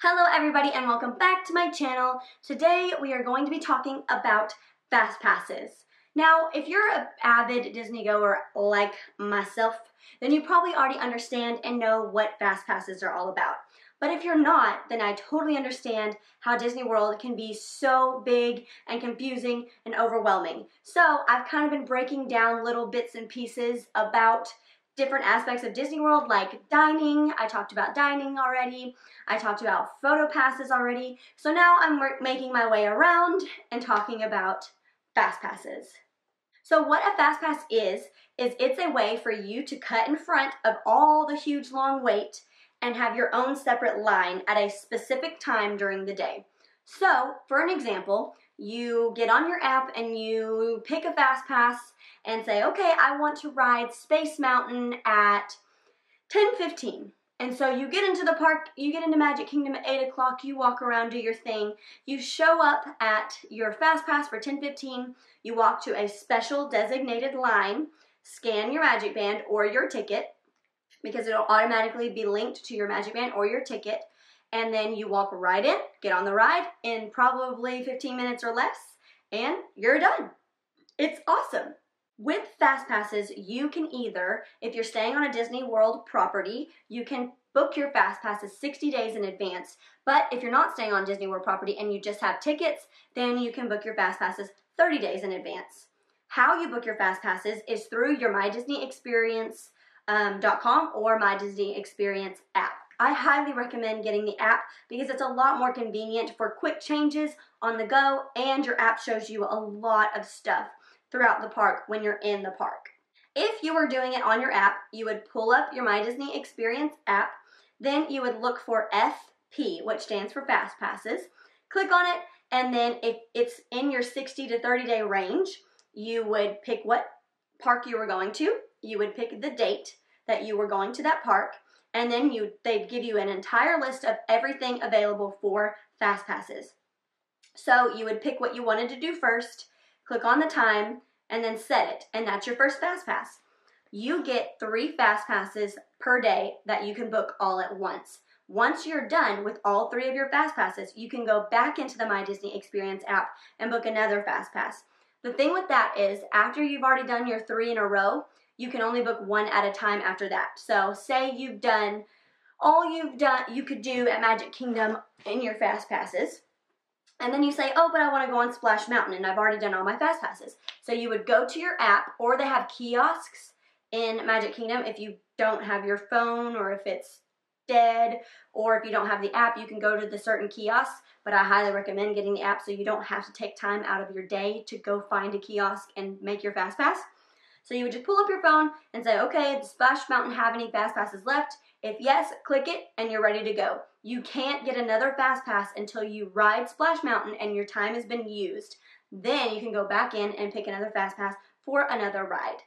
Hello everybody and welcome back to my channel. Today we are going to be talking about Fastpasses. Now, if you're an avid Disney goer like myself, then you probably already understand and know what Fastpasses are all about. But if you're not, then I totally understand how Disney World can be so big and confusing and overwhelming. So I've kind of been breaking down little bits and pieces about different aspects of Disney World, like dining. I talked about dining already. I talked about photo passes already. So now I'm making my way around and talking about Fastpasses. So what a Fastpass is it's a way for you to cut in front of all the huge long wait and have your own separate line at a specific time during the day. So, for an example, you get on your app and you pick a Fastpass and say, okay, I want to ride Space Mountain at 10:15. And so you get into the park, you get into Magic Kingdom at 8 o'clock, you walk around, do your thing, you show up at your Fastpass for 10:15, you walk to a special designated line, scan your Magic Band or your ticket, because it'll automatically be linked to your Magic Band or your ticket, and then you walk right in, get on the ride in probably 15 minutes or less, and you're done. It's awesome. With Fastpasses, you can either, if you're staying on a Disney World property, you can book your Fastpasses 60 days in advance. But if you're not staying on Disney World property and you just have tickets, then you can book your Fastpasses 30 days in advance. How you book your Fastpasses is through your MyDisneyExperience.com or My Disney Experience app. I highly recommend getting the app because it's a lot more convenient for quick changes on the go, and your app shows you a lot of stuff throughout the park when you're in the park. If you were doing it on your app, you would pull up your My Disney Experience app, then you would look for FP, which stands for Fastpasses. Click on it, and then if it's in your 60 to 30 day range, you would pick what park you were going to, you would pick the date that you were going to that park, and then they'd give you an entire list of everything available for Fastpasses. So you would pick what you wanted to do first, click on the time, and then set it, and that's your first Fastpass. You get 3 Fastpasses per day that you can book all at once. Once you're done with all 3 of your Fastpasses, you can go back into the My Disney Experience app and book another Fastpass. The thing with that is, after you've already done your 3 in a row, you can only book 1 at a time after that. So say you've done all you could do at Magic Kingdom in your Fastpasses, and then you say, oh, but I want to go on Splash Mountain, and I've already done all my Fastpasses. So you would go to your app, or they have kiosks in Magic Kingdom if you don't have your phone, or if it's dead, or if you don't have the app, you can go to the certain kiosks, but I highly recommend getting the app so you don't have to take time out of your day to go find a kiosk and make your Fastpass. So you would just pull up your phone and say, okay, does Splash Mountain have any Fastpasses left? If yes, click it and you're ready to go. You can't get another Fastpass until you ride Splash Mountain and your time has been used. Then you can go back in and pick another Fastpass for another ride.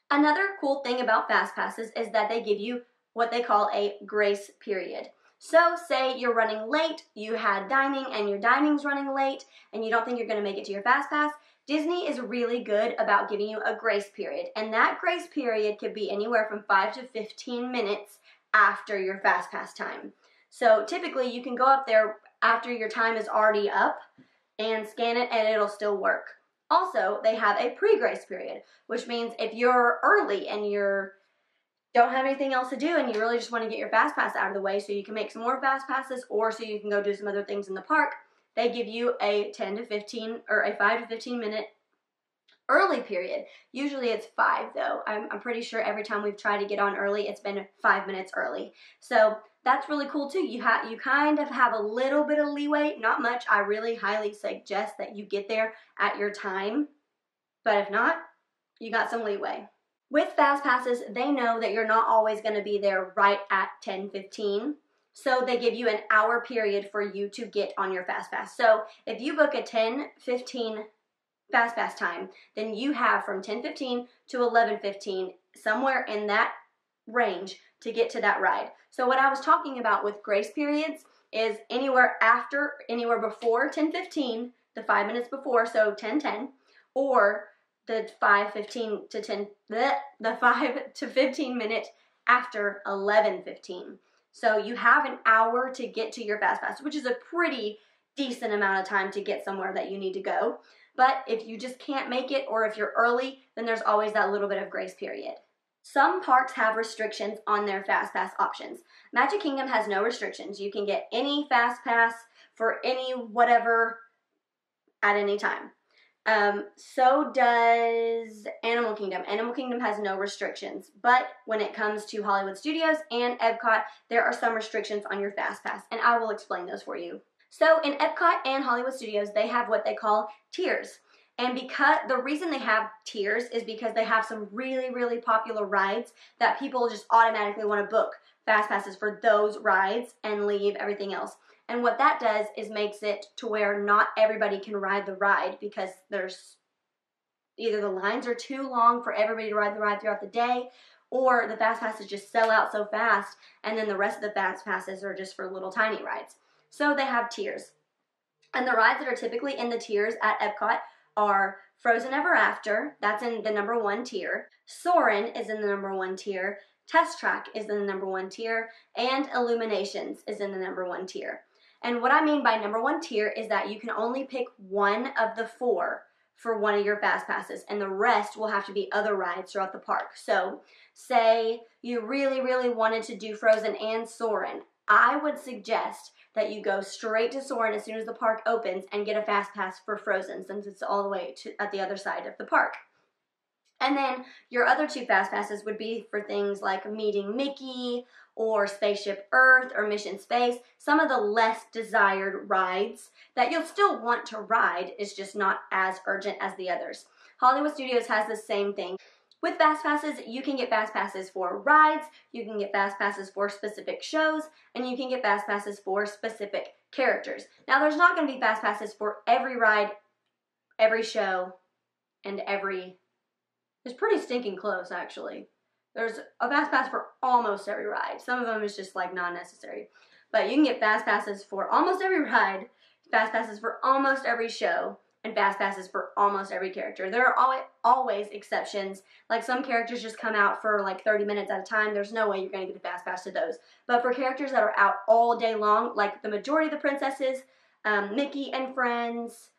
Another cool thing about Fastpasses is that they give you what they call a grace period. So say you're running late, you had dining and your dining's running late, and you don't think you're going to make it to your Fastpass, Disney is really good about giving you a grace period, and that grace period could be anywhere from 5 to 15 minutes after your Fastpass time. So typically you can go up there after your time is already up and scan it and it'll still work. Also, they have a pre-grace period, which means if you're early and you don't have anything else to do and you really just want to get your Fastpass out of the way so you can make some more Fastpasses or so you can go do some other things in the park, they give you a 10 to 15 or a 5 to 15 minute early period. Usually it's 5 though. I'm pretty sure every time we've tried to get on early, it's been 5 minutes early. So that's really cool too. You kind of have a little bit of leeway, not much. I really highly suggest that you get there at your time, but if not, you got some leeway. With Fastpasses, they know that you're not always going to be there right at 10:15. So they give you an hour period for you to get on your Fastpass. So if you book a 10:15 Fastpass time, then you have from 10:15 to 11:15, somewhere in that range to get to that ride. So what I was talking about with grace periods is anywhere before 10:15, the 5 minutes before, so 10:10, or the 5 to 15 minute after 11:15. So you have an hour to get to your Fastpass, which is a pretty decent amount of time to get somewhere that you need to go. But if you just can't make it, or if you're early, then there's always that little bit of grace period. Some parks have restrictions on their Fastpass options. Magic Kingdom has no restrictions. You can get any Fastpass for any whatever at any time. So does Animal Kingdom. Animal Kingdom has no restrictions, but when it comes to Hollywood Studios and Epcot, there are some restrictions on your Fastpass, and I will explain those for you. So in Epcot and Hollywood Studios, they have what they call tiers. And because the reason they have tiers is because they have some really, really popular rides that people just automatically want to book Fastpasses for those rides and leave everything else. And what that does is makes it to where not everybody can ride the ride because there's either the lines are too long for everybody to ride the ride throughout the day, or the Fastpasses just sell out so fast, and then the rest of the Fastpasses are just for little tiny rides. So they have tiers. And the rides that are typically in the tiers at Epcot are Frozen Ever After, that's in the #1 tier. Soarin' is in the #1 tier. Test Track is in the #1 tier. And Illuminations is in the #1 tier. And what I mean by #1 tier is that you can only pick one of the 4 for one of your Fastpasses, and the rest will have to be other rides throughout the park. So say you really, really wanted to do Frozen and Soarin', I would suggest that you go straight to Soarin' as soon as the park opens and get a Fastpass for Frozen, since it's all the way at the other side of the park. And then your other 2 Fastpasses would be for things like Meeting Mickey or Spaceship Earth or Mission Space, some of the less desired rides that you'll still want to ride, is just not as urgent as the others. Hollywood Studios has the same thing. With Fastpasses, you can get Fastpasses for rides, you can get Fastpasses for specific shows, and you can get Fastpasses for specific characters. Now, there's not going to be Fastpasses for every ride, every show, and it's pretty stinking close, actually. There's a Fastpass for almost every ride. Some of them is just like not necessary. But you can get Fastpasses for almost every ride, Fastpasses for almost every show, and Fastpasses for almost every character. There are always exceptions. Like some characters just come out for like 30 minutes at a time. There's no way you're going to get a Fastpass to those. But for characters that are out all day long, like the majority of the princesses, Mickey and Friends,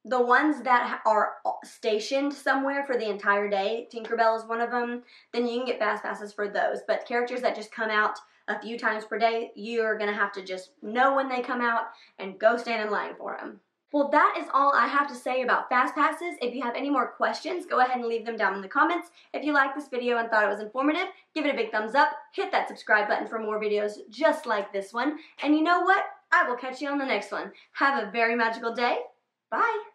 the ones that are stationed somewhere for the entire day, Tinkerbell is one of them, then you can get Fastpasses for those. But characters that just come out a few times per day, you're going to have to just know when they come out and go stand in line for them. Well, that is all I have to say about Fastpasses. If you have any more questions, go ahead and leave them down in the comments. If you liked this video and thought it was informative, give it a big thumbs up, hit that subscribe button for more videos just like this one. And you know what? I will catch you on the next one. Have a very magical day. Bye!